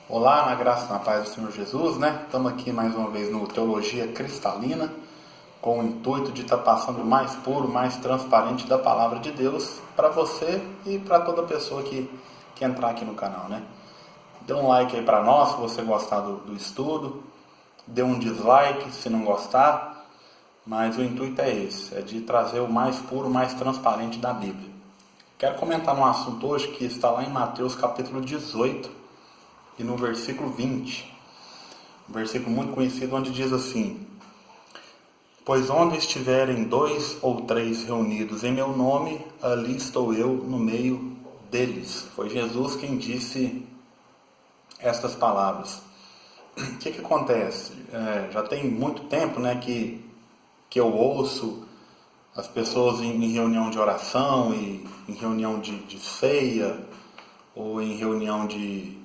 Olá, na graça e na paz do Senhor Jesus, né? Estamos aqui mais uma vez no Teologia Cristalina, com o intuito de estar passando o mais puro, mais transparente da Palavra de Deus para você e para toda pessoa que entrar aqui no canal, né? Dê um like aí para nós se você gostar do estudo, dê um dislike se não gostar, mas o intuito é esse, é de trazer o mais puro, mais transparente da Bíblia. Quero comentar um assunto hoje que está lá em Mateus capítulo 18, e no versículo 20, um versículo muito conhecido, onde diz assim: pois onde estiverem 2 ou 3 reunidos em meu nome, ali estou eu no meio deles. Foi Jesus quem disse estas palavras. O que acontece? Já tem muito tempo, né, que eu ouço as pessoas em reunião de oração, e em reunião de ceia, ou em reunião de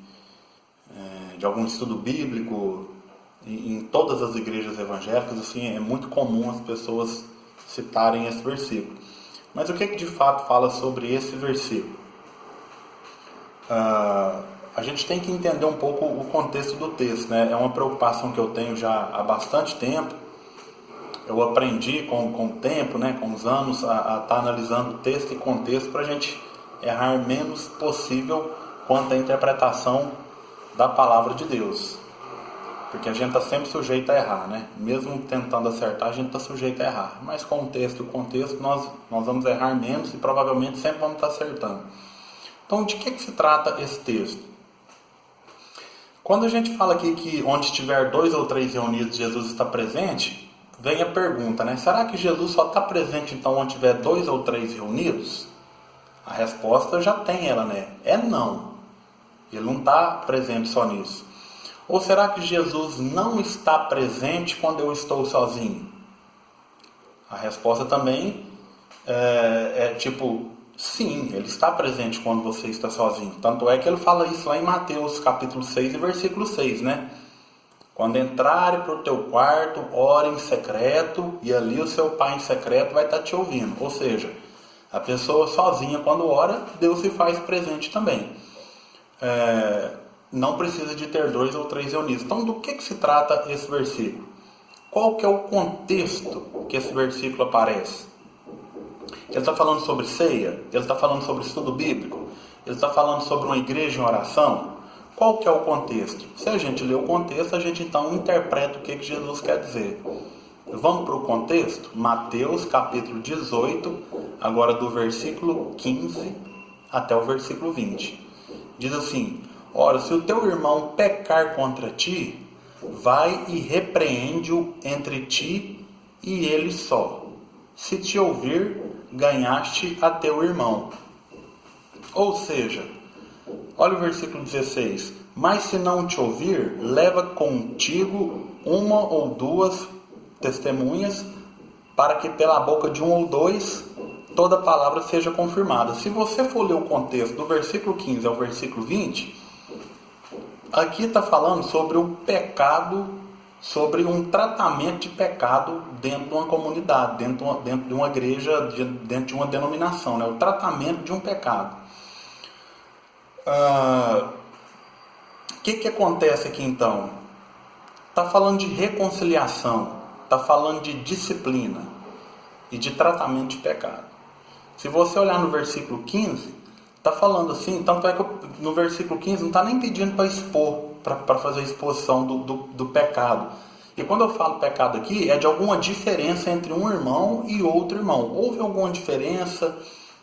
algum estudo bíblico, em todas as igrejas evangélicas, assim, é muito comum as pessoas citarem esse versículo. Mas o que de fato fala sobre esse versículo? A gente tem que entender um pouco o contexto do texto, né? É uma preocupação que eu tenho já há bastante tempo. Eu aprendi com o tempo, né, com os anos, a estar analisando o texto e contexto para a gente errar menos possível quanto à interpretação da palavra de Deus, porque a gente está sempre sujeito a errar, né? Mesmo tentando acertar, a gente está sujeito a errar, mas com o contexto nós vamos errar menos e provavelmente sempre vamos estar acertando. Então, de que se trata esse texto? Quando a gente fala aqui que onde estiver 2 ou 3 reunidos, Jesus está presente, vem a pergunta, né? Será que Jesus só está presente então onde tiver 2 ou 3 reunidos? A resposta já tem ela, né? É não. Ele não está presente só nisso. Ou será que Jesus não está presente quando eu estou sozinho? A resposta também é sim, ele está presente quando você está sozinho. Tanto é que ele fala isso lá em Mateus capítulo 6 e versículo 6, né? Quando entrarem para o teu quarto, ore em secreto, e ali o seu pai em secreto vai estar te ouvindo. Ou seja, a pessoa sozinha quando ora, Deus se faz presente também. Não precisa de ter 2 ou 3 reunidos. Então, do que se trata esse versículo? Qual que é o contexto que esse versículo aparece? Ele está falando sobre ceia? Ele está falando sobre estudo bíblico? Ele está falando sobre uma igreja em oração? Qual que é o contexto? Se a gente lê o contexto, a gente então interpreta o que Jesus quer dizer. Vamos para o contexto? Mateus capítulo 18, agora do versículo 15 até o versículo 20. Diz assim: ora, se o teu irmão pecar contra ti, vai e repreende-o entre ti e ele só. Se te ouvir, ganhaste a teu irmão. Ou seja, olha o versículo 16. Mas se não te ouvir, leva contigo 1 ou 2 testemunhas, para que pela boca de 1 ou 2 toda palavra seja confirmada. Se você for ler o contexto do versículo 15 ao versículo 20, aqui está falando sobre o pecado, sobre um tratamento de pecado dentro de uma comunidade, dentro de uma igreja, dentro de uma denominação, né? O tratamento de um pecado. O que acontece aqui então? Está falando de reconciliação, está falando de disciplina e de tratamento de pecado. Se você olhar no versículo 15, está falando assim, tanto é que no versículo 15 não está nem pedindo para expor, para fazer a exposição do pecado. E quando eu falo pecado aqui, é de alguma diferença entre um irmão e outro irmão. Houve alguma diferença?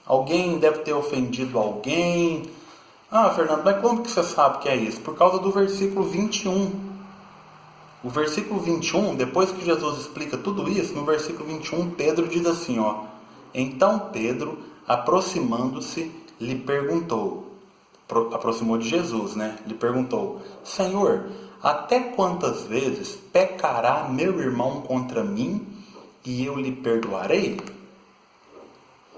Alguém deve ter ofendido alguém? Ah, Fernando, mas como que você sabe que é isso? Por causa do versículo 21. O versículo 21, depois que Jesus explica tudo isso, no versículo 21, Pedro diz assim, ó: então Pedro, aproximando-se, lhe perguntou, aproximou de Jesus, né? Lhe perguntou: Senhor, até quantas vezes pecará meu irmão contra mim e eu lhe perdoarei?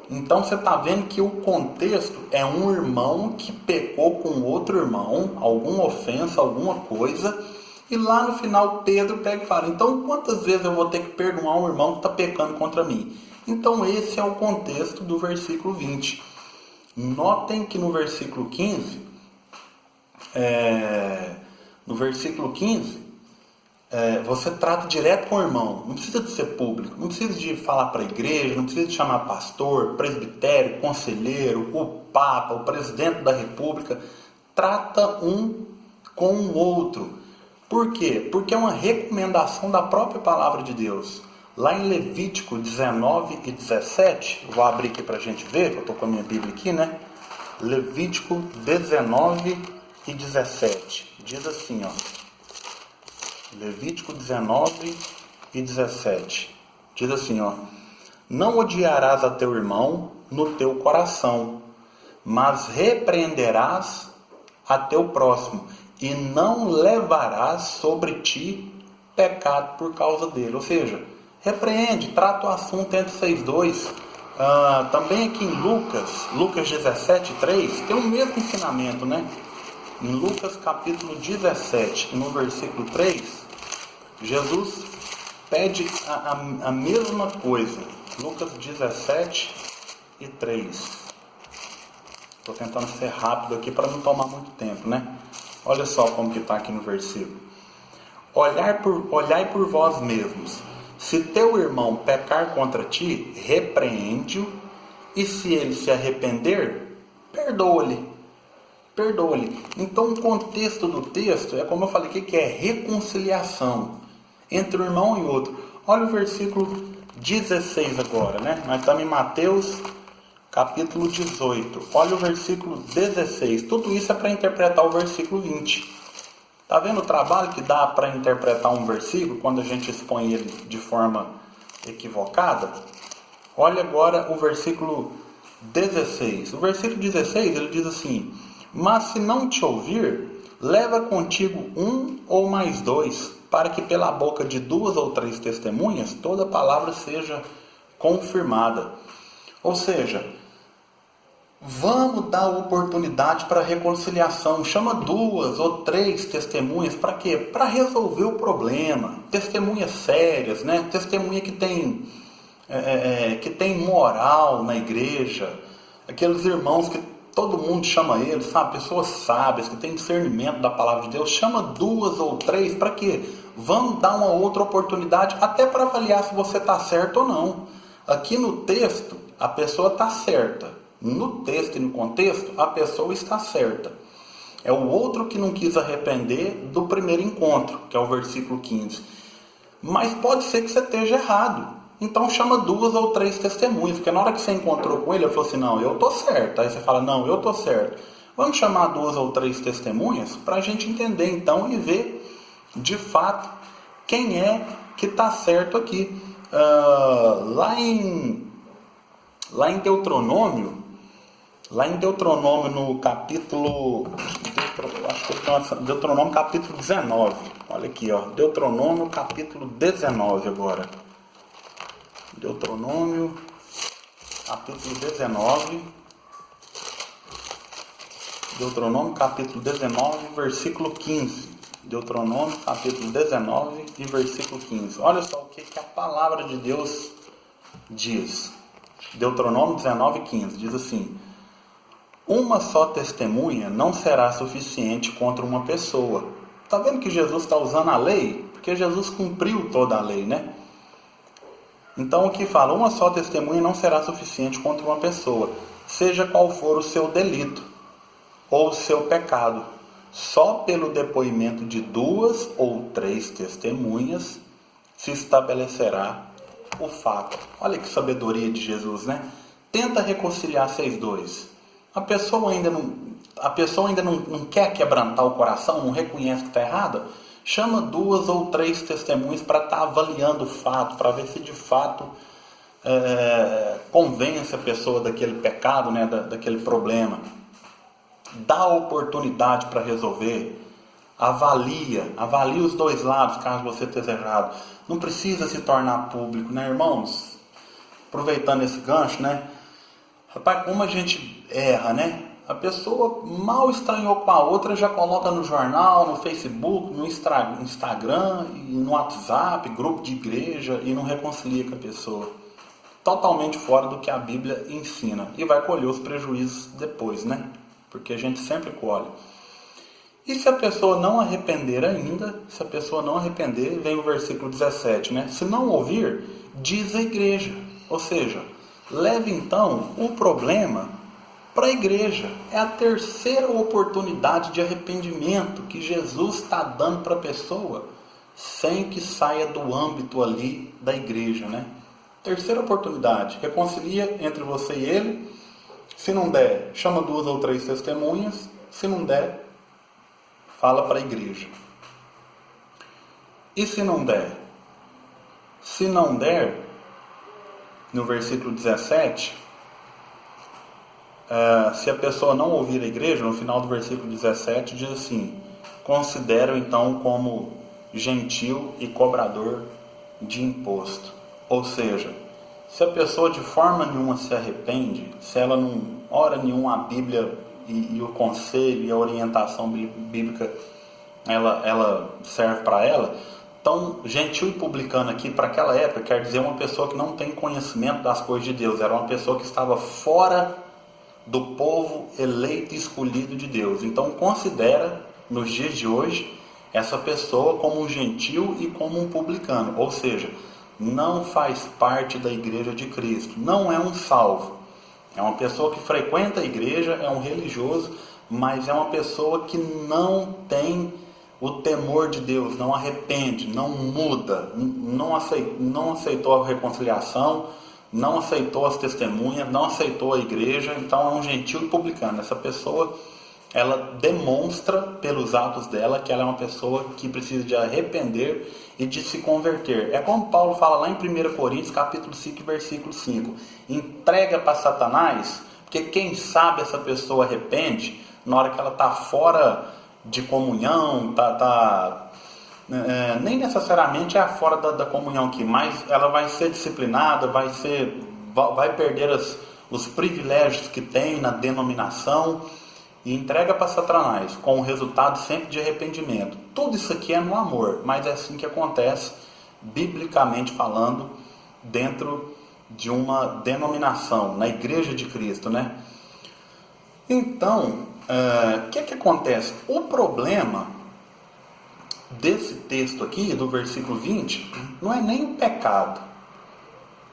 Então você está vendo que o contexto é um irmão que pecou com outro irmão, alguma ofensa, alguma coisa, e lá no final Pedro pega e fala: então quantas vezes eu vou ter que perdoar um irmão que está pecando contra mim? Então esse é o contexto do versículo 20. Notem que no versículo 15, No versículo 15, você trata direto com o irmão. Não precisa de ser público, não precisa de falar para a igreja, não precisa de chamar pastor, presbitério, conselheiro, o papa, o presidente da república. Trata um com o outro. Por quê? Porque é uma recomendação da própria palavra de Deus. Lá em Levítico 19 e 17, vou abrir aqui para a gente ver, que eu estou com a minha Bíblia aqui, né? Levítico 19 e 17. Diz assim, ó. Levítico 19 e 17. Diz assim, ó. Não odiarás a teu irmão no teu coração, mas repreenderás a teu próximo, e não levarás sobre ti pecado por causa dele. Ou seja, repreende, trata o assunto entre vocês dois. Também aqui em Lucas 17, 3, tem o mesmo ensinamento, né? Em Lucas capítulo 17, no versículo 3, Jesus pede a mesma coisa. Lucas 17 e 3. Estou tentando ser rápido aqui para não tomar muito tempo, né? Olha só como que está aqui no versículo. Olhai por vós mesmos. Se teu irmão pecar contra ti, repreende-o, e se ele se arrepender, perdoa-lhe. Perdoa-lhe. Então o contexto do texto é como eu falei aqui, que é reconciliação entre um irmão e outro. Olha o versículo 16 agora, né? Nós estamos em Mateus capítulo 18. Olha o versículo 16. Tudo isso é para interpretar o versículo 20. Está vendo o trabalho que dá para interpretar um versículo quando a gente expõe ele de forma equivocada? Olha agora o versículo 16. O versículo 16 ele diz assim: mas se não te ouvir, leva contigo um ou mais dois, para que pela boca de 2 ou 3 testemunhas toda palavra seja confirmada. Ou seja, vamos dar oportunidade para reconciliação. Chama 2 ou 3 testemunhas. Para quê? Para resolver o problema. Testemunhas sérias, né? Testemunha que tem moral na igreja. Aqueles irmãos que todo mundo chama eles, sabe? Pessoas sábias, que têm discernimento da palavra de Deus. Chama 2 ou 3. Para quê? Vamos dar uma outra oportunidade, até para avaliar se você está certo ou não. Aqui no texto, a pessoa está certa. No texto e no contexto, a pessoa está certa. É o outro que não quis arrepender do primeiro encontro, que é o versículo 15. Mas pode ser que você esteja errado. Então chama 2 ou 3 testemunhas, porque na hora que você encontrou com ele, ele falou assim, não, eu estou certo. Aí você fala, não, eu estou certo. Vamos chamar 2 ou 3 testemunhas para a gente entender então e ver de fato quem é que está certo aqui. Lá em Deuteronômio, no capítulo, Deuteronômio capítulo 19, olha aqui, ó, Deuteronômio capítulo 19 agora, Deuteronômio capítulo 19, Deuteronômio capítulo 19, versículo 15, Deuteronômio capítulo 19 e versículo 15, olha só o que a palavra de Deus diz. Deuteronômio 19, 15, diz assim: uma só testemunha não será suficiente contra uma pessoa. Está vendo que Jesus está usando a lei? Porque Jesus cumpriu toda a lei, né? Então aqui fala, uma só testemunha não será suficiente contra uma pessoa, seja qual for o seu delito ou o seu pecado. Só pelo depoimento de 2 ou 3 testemunhas se estabelecerá o fato. Olha que sabedoria de Jesus, né? Tenta reconciliar vocês dois. A pessoa ainda não quer quebrantar o coração, não reconhece que está errada. Chama 2 ou 3 testemunhas para estar avaliando o fato, para ver se de fato convence a pessoa daquele pecado, né, daquele problema. Dá oportunidade para resolver. Avalia os dois lados, caso você esteja errado. Não precisa se tornar público, né, irmãos? Aproveitando esse gancho, né? Rapaz, como a gente erra, né? A pessoa mal estranhou com a outra, já coloca no jornal, no Facebook, no Instagram, no WhatsApp, grupo de igreja, e não reconcilia com a pessoa. Totalmente fora do que a Bíblia ensina. E vai colher os prejuízos depois, né? Porque a gente sempre colhe. E se a pessoa não arrepender ainda, se a pessoa não arrepender, vem o versículo 17, né? Se não ouvir, diz a igreja. Ou seja, leve então o problema para a igreja. É a terceira oportunidade de arrependimento que Jesus está dando para a pessoa, sem que saia do âmbito ali da igreja, né? Terceira oportunidade, reconcilia entre você e ele. Se não der, chama 2 ou 3 testemunhas. Se não der, fala para a igreja. E se não der? Se não der, no versículo 17, se a pessoa não ouvir a igreja, no final do versículo 17, diz assim: considera então como gentil e cobrador de imposto. Ou seja, se a pessoa de forma nenhuma se arrepende, se ela não ora nenhuma a Bíblia e o conselho e a orientação bíblica ela serve para ela, então gentil e publicano aqui para aquela época quer dizer uma pessoa que não tem conhecimento das coisas de Deus, era uma pessoa que estava fora do povo eleito e escolhido de Deus. Então considera nos dias de hoje essa pessoa como um gentil e como um publicano, ou seja, não faz parte da igreja de Cristo, não é um salvo, é uma pessoa que frequenta a igreja, é um religioso, mas é uma pessoa que não tem o temor de Deus, não arrepende, não muda, não aceitou a reconciliação, não aceitou as testemunhas, não aceitou a igreja, então é um gentil publicano. Essa pessoa, ela demonstra pelos atos dela que ela é uma pessoa que precisa de arrepender e de se converter. É como Paulo fala lá em 1 Coríntios, capítulo 5, versículo 5. Entrega para Satanás, porque quem sabe essa pessoa arrepende na hora que ela está fora de comunhão, nem necessariamente é fora da comunhão aqui, mas ela vai ser disciplinada, vai perder os privilégios que tem na denominação e entrega para Satanás, com o resultado sempre de arrependimento. Tudo isso aqui é no amor, mas é assim que acontece, biblicamente falando, dentro de uma denominação, na igreja de Cristo, né? Então, o que acontece? O problema desse texto aqui, do versículo 20, não é nem o pecado.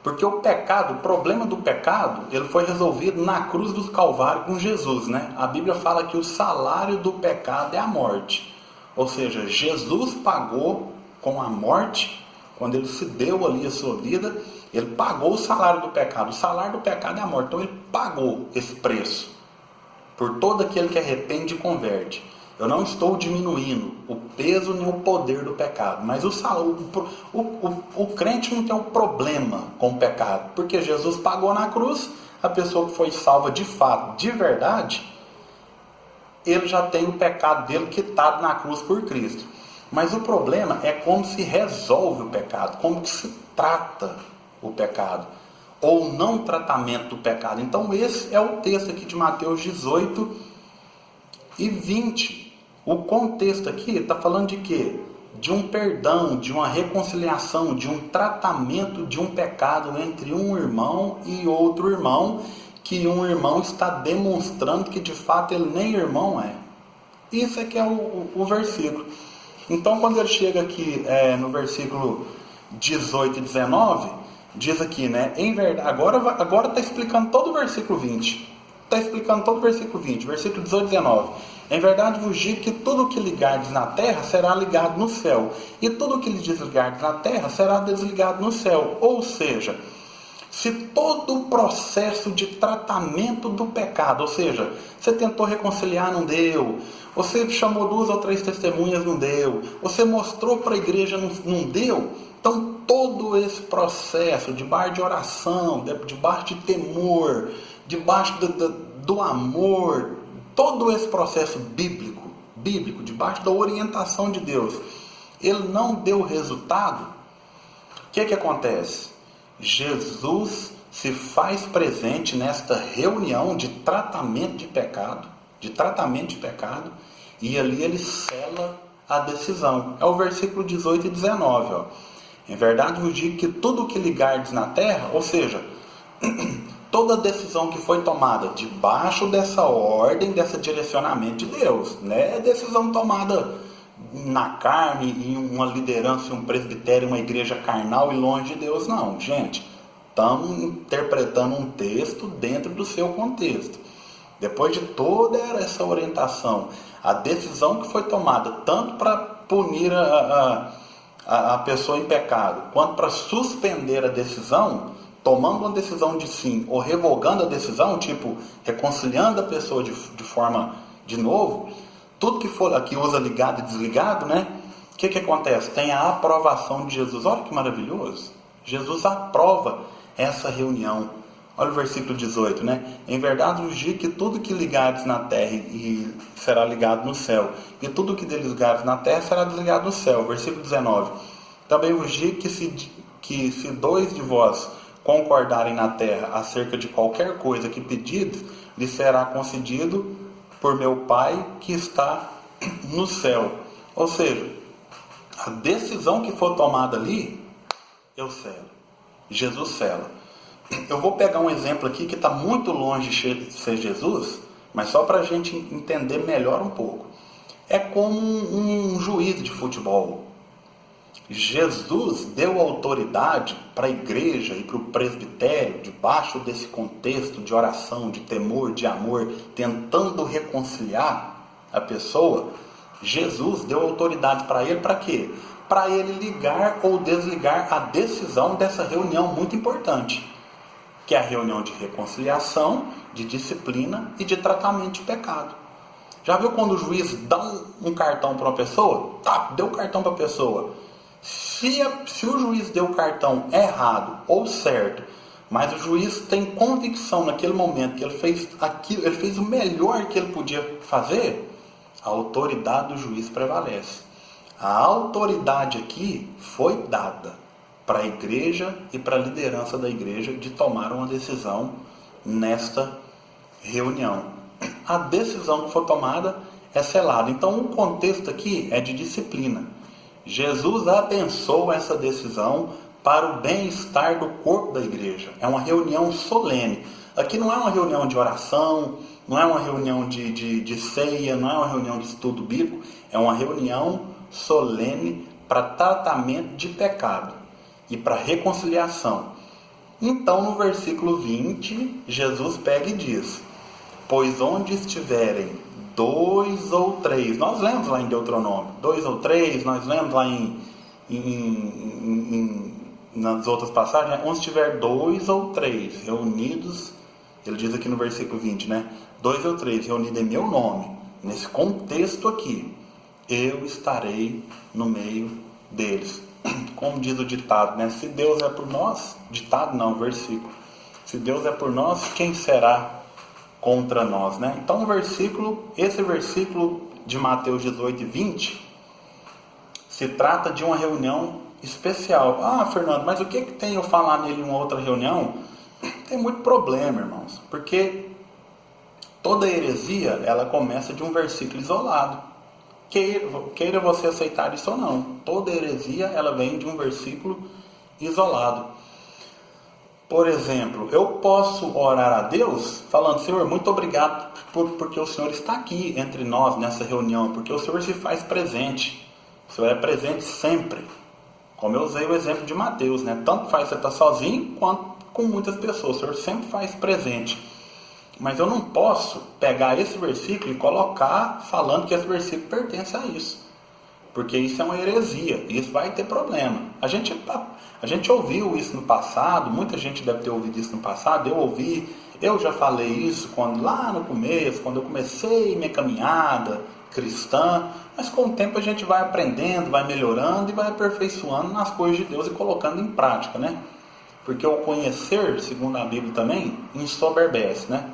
Porque o pecado, o problema do pecado, ele foi resolvido na cruz do Calvário com Jesus, né? A Bíblia fala que o salário do pecado é a morte. Ou seja, Jesus pagou com a morte, quando ele se deu ali a sua vida, ele pagou o salário do pecado. O salário do pecado é a morte. Então ele pagou esse preço por todo aquele que arrepende e converte. Eu não estou diminuindo o peso nem o poder do pecado, mas o crente não tem um problema com o pecado, porque Jesus pagou na cruz, a pessoa que foi salva de fato, de verdade, ele já tem o pecado dele quitado na cruz por Cristo. Mas o problema é como se resolve o pecado, como que se trata o pecado, ou não tratamento do pecado. Então esse é o texto aqui de Mateus 18 e 20. O contexto aqui está falando de quê? De um perdão, de uma reconciliação, de um tratamento de um pecado entre um irmão e outro irmão, que um irmão está demonstrando que de fato ele nem irmão é. Isso é que é o versículo. Então quando ele chega aqui no versículo 18 e 19, diz aqui, né? Em verdade, agora está explicando todo o versículo 20. Está explicando todo o versículo 20, versículo 18 e 19. Em verdade vos digo que tudo o que ligardes na terra será ligado no céu, e tudo o que desligardes na terra será desligado no céu. Ou seja, se todo o processo de tratamento do pecado, ou seja, você tentou reconciliar, não deu, você chamou 2 ou 3 testemunhas, não deu, você mostrou para a igreja, não deu, então todo esse processo, debaixo de oração, debaixo de temor, debaixo do amor, todo esse processo bíblico, debaixo da orientação de Deus, ele não deu resultado. O que acontece? Jesus se faz presente nesta reunião de tratamento de pecado, e ali ele sela a decisão. É o versículo 18 e 19. Ó. Em verdade vos digo que tudo o que ligardes na terra, ou seja, toda decisão que foi tomada debaixo dessa ordem, desse direcionamento de Deus. Não é decisão tomada na carne, em uma liderança, em um presbitério, uma igreja carnal e longe de Deus, não. Gente, estamos interpretando um texto dentro do seu contexto. Depois de toda essa orientação, a decisão que foi tomada, tanto para punir a pessoa em pecado, quanto para suspender a decisão, tomando uma decisão de sim, ou revogando a decisão, tipo, reconciliando a pessoa de forma de novo, tudo que for aqui usa ligado e desligado, né? O que acontece? Tem a aprovação de Jesus. Olha que maravilhoso. Jesus aprova essa reunião. Olha o versículo 18, né? Em verdade vos digo que tudo que ligares na terra e será ligado no céu, e tudo que desligares na terra será desligado no céu. Versículo 19. Também vos digo que se dois de vós concordarem na terra acerca de qualquer coisa que pedides, lhe será concedido por meu Pai que está no céu. Ou seja, a decisão que for tomada ali, eu selo. Jesus sela. Eu vou pegar um exemplo aqui que está muito longe de ser Jesus, mas só para a gente entender melhor um pouco. É como um juiz de futebol. Jesus deu autoridade para a igreja e para o presbitério, debaixo desse contexto de oração, de temor, de amor, tentando reconciliar a pessoa. Jesus deu autoridade para ele, para quê? Para ele ligar ou desligar a decisão dessa reunião muito importante, que é a reunião de reconciliação, de disciplina e de tratamento de pecado. Já viu quando o juiz dá um cartão para uma pessoa? Tá, deu o cartão para a pessoa. Se o juiz deu o cartão errado ou certo, mas o juiz tem convicção naquele momento que ele fez aquilo, ele fez o melhor que ele podia fazer, a autoridade do juiz prevalece. A autoridade aqui foi dada para a igreja e para a liderança da igreja de tomar uma decisão nesta reunião. A decisão que for tomada é selada. Então o contexto aqui é de disciplina. Jesus abençoa essa decisão para o bem-estar do corpo da igreja. É uma reunião solene. Aqui não é uma reunião de oração, não é uma reunião de ceia, não é uma reunião de estudo bíblico, é uma reunião solene para tratamento de pecado e para reconciliação. Então, no versículo 20, Jesus pega e diz: pois onde estiverem dois ou três, nós lemos lá em Deuteronômio, 2 ou 3, nós lemos lá nas outras passagens, né? Onde estiver 2 ou 3 reunidos, ele diz aqui no versículo 20, né? 2 ou 3 reunidos em meu nome, nesse contexto aqui, eu estarei no meio deles. Como diz o ditado, né? Se Deus é por nós, ditado não, versículo. Se Deus é por nós, quem será contra nós, né? Então esse versículo de Mateus 18 e 20 se trata de uma reunião especial. Ah, Fernando, mas o que tem eu falar nele em uma outra reunião? Tem muito problema, irmãos, porque toda heresia, ela começa de um versículo isolado. Queira você aceitar isso ou não, toda heresia, ela vem de um versículo isolado. Por exemplo, eu posso orar a Deus falando: Senhor, muito obrigado porque o Senhor está aqui entre nós nessa reunião, porque o Senhor se faz presente. O Senhor é presente sempre. Como eu usei o exemplo de Mateus, né? Tanto faz você estar sozinho quanto com muitas pessoas. O Senhor sempre faz presente. Mas eu não posso pegar esse versículo e colocar falando que esse versículo pertence a isso. Porque isso é uma heresia, e isso vai ter problema. A gente ouviu isso no passado, muita gente deve ter ouvido isso no passado, eu ouvi, eu já falei isso lá no começo, quando eu comecei minha caminhada cristã, mas com o tempo a gente vai aprendendo, vai melhorando e vai aperfeiçoando nas coisas de Deus e colocando em prática, né? Porque o conhecer, segundo a Bíblia também, ensoberbece, né?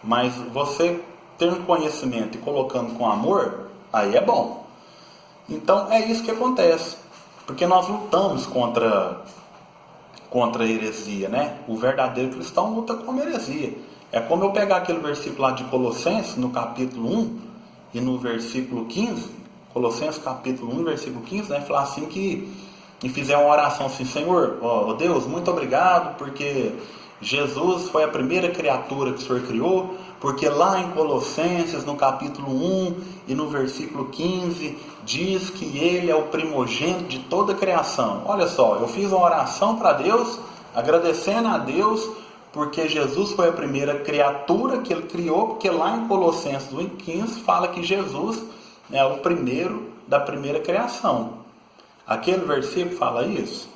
Mas você tendo conhecimento e colocando com amor, aí é bom. Então é isso que acontece, porque nós lutamos contra a heresia, né? O verdadeiro cristão luta com a heresia. É como eu pegar aquele versículo lá de Colossenses, no capítulo 1 e no versículo 15, Colossenses capítulo 1 e versículo 15, né? Falar assim e fizer uma oração assim: Senhor, ó Deus, muito obrigado, porque Jesus foi a primeira criatura que o Senhor criou, porque lá em Colossenses, no capítulo 1 e no versículo 15, diz que Ele é o primogênito de toda a criação. Olha só, eu fiz uma oração para Deus, agradecendo a Deus, porque Jesus foi a primeira criatura que Ele criou, porque lá em Colossenses 1:15 fala que Jesus é o primeiro da primeira criação. Aquele versículo fala isso?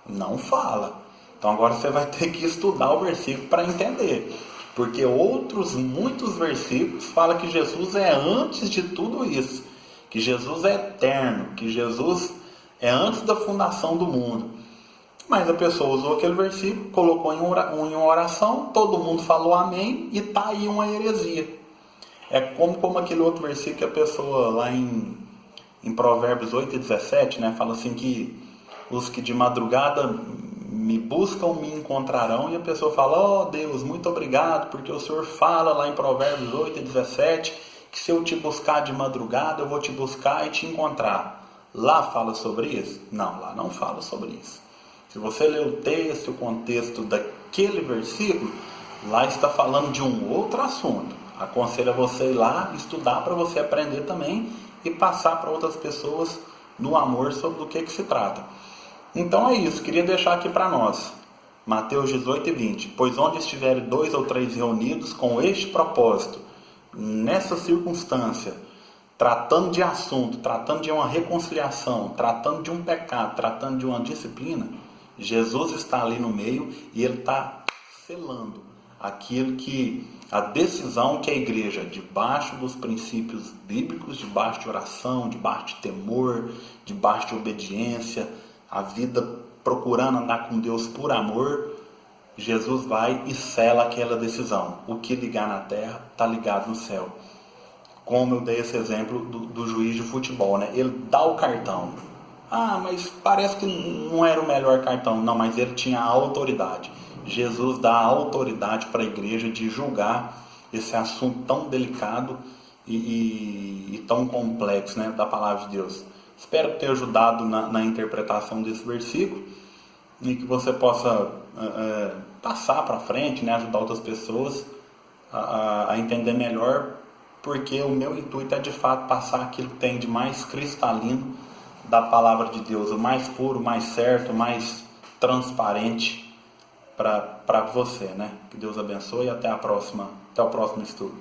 Não fala. Então agora você vai ter que estudar o versículo para entender. Porque muitos versículos falam que Jesus é antes de tudo isso. Que Jesus é eterno. Que Jesus é antes da fundação do mundo. Mas a pessoa usou aquele versículo, colocou em uma oração, todo mundo falou amém e está aí uma heresia. É como aquele outro versículo que a pessoa lá em Provérbios 8:17, né, fala assim que os que de madrugada me buscam me encontrarão, e a pessoa fala: ó Deus, muito obrigado, porque o Senhor fala lá em Provérbios 8:17 que se eu te buscar de madrugada, eu vou te buscar e te encontrar. Lá fala sobre isso? Não, lá não fala sobre isso. Se você ler o texto, o contexto daquele versículo, lá está falando de um outro assunto. Aconselho a você ir lá estudar para você aprender também e passar para outras pessoas no amor sobre do que se trata. Então é isso, queria deixar aqui para nós. Mateus 18:20. Pois onde estiverem 2 ou 3 reunidos com este propósito, nessa circunstância, tratando de assunto, tratando de uma reconciliação, tratando de um pecado, tratando de uma disciplina, Jesus está ali no meio e Ele está selando a decisão que a igreja, debaixo dos princípios bíblicos, debaixo de oração, debaixo de temor, debaixo de obediência, a vida procurando andar com Deus por amor, Jesus vai e sela aquela decisão. O que ligar na terra está ligado no céu. Como eu dei esse exemplo do juiz de futebol, né? Ele dá o cartão. Ah, mas parece que não era o melhor cartão. Não, mas ele tinha a autoridade. Jesus dá a autoridade para a igreja de julgar esse assunto tão delicado e tão complexo, né, da palavra de Deus. Espero ter ajudado na interpretação desse versículo e que você possa passar para frente, né, ajudar outras pessoas a entender melhor, porque o meu intuito é de fato passar aquilo que tem de mais cristalino da palavra de Deus, o mais puro, o mais certo, o mais transparente para você, né? Que Deus abençoe e até o próximo estudo.